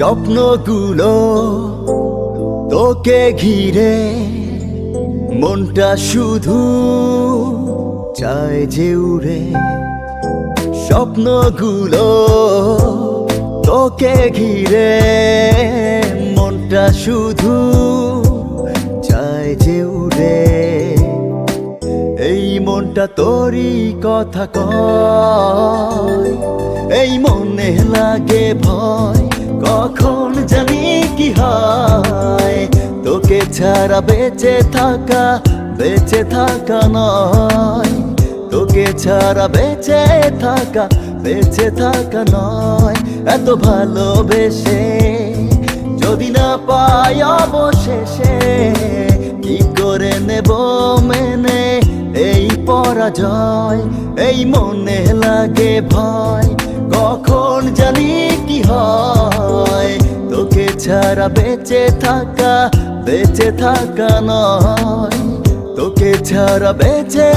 স্বপ্নগুলো তোকে ঘিরে মনটা শুধু চায় যে উড়ে। স্বপ্নগুলো তোকে ঘিরে মনটা শুধু চায় যে উড়ে। এই মনটা তোরই কথা কয়, এই মনে লাগে ভয় কখন জানি কি হয়। তোকে ছাড়া বেঁচে থাকা নয়, তোকে ছাড়া বেঁচে থাকা নয়। এত ভালোবেসে যদি না পাই অবশেষে কি করে নেব মেনে এই পরাজয়। এই মনে লাগে ভয় কখন জানি কি হয়। তোকে ছাড়া বেঁচে থাকা নয়, তোকে ছাড়া বেঁচে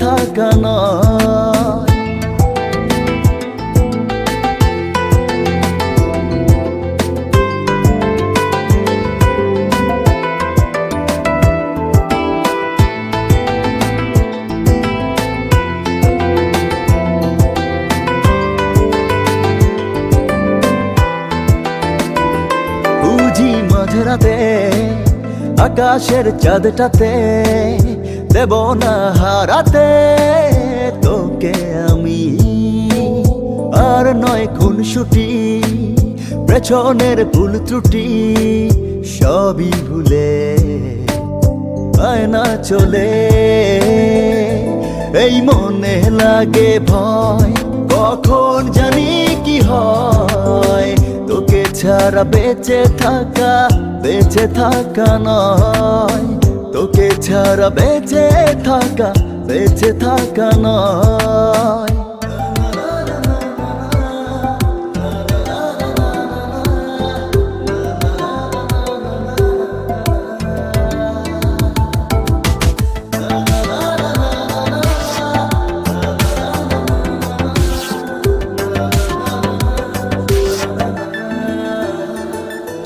থাকা নয়। মাঝরাতে আকাশের চাঁদটাতে দেব না হারাতে তোকে আমি। আর নয় খুনসুটি পেছনের ভুল ত্রুটি সবই ভুলে আয় না চলে। এই মনে লাগে ভয় কখন জানি কি হয়। তোকে ছাড়া বেঁচে থাকা নয়, তোকে ছাড়া বেঁচে থাকা নয়।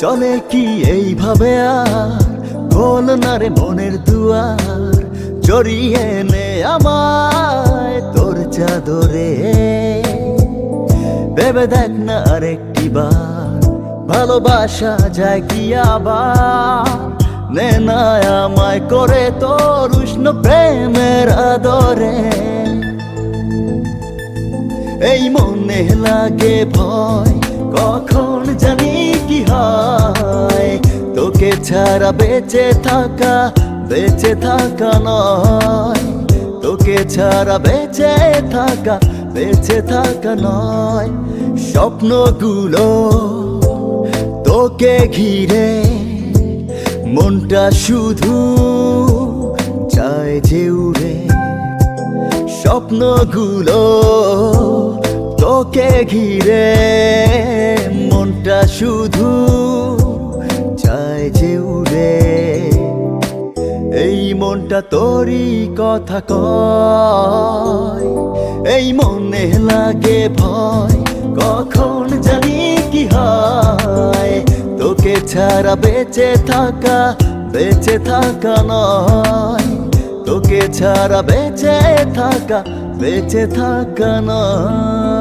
চলে কি এইভাবে আর বল না রে মনের দুয়ার। জড়িয়ে নে আমায় তোর চাদরে, ভেবে দেখ না আরেকটি বার ভালোবাসা যায় কি আবার। নে না আমায় করে তোর উষ্ণ প্রেমের আদরে। এই মনে লাগে ভয় কখন জানি কি হয়। তোকে ছাড়া বেঁচে থাকা নয়, তোকে ছাড়া বেঁচে থাকা নয়। স্বপ্নগুলো তোকে ঘিরে মনটা শুধু চায় যে উড়ে। স্বপ্নগুলো তোকে ঘিরে মনটা শুধু চায় যে উড়ে। এই মনটা তোরই কথা কয়, এই মনে লাগে ভয় কখন জানি কি হয়। তোকে ছাড়া বেঁচে থাকা নয়, তোকে ছাড়া বেঁচে থাকা নয়।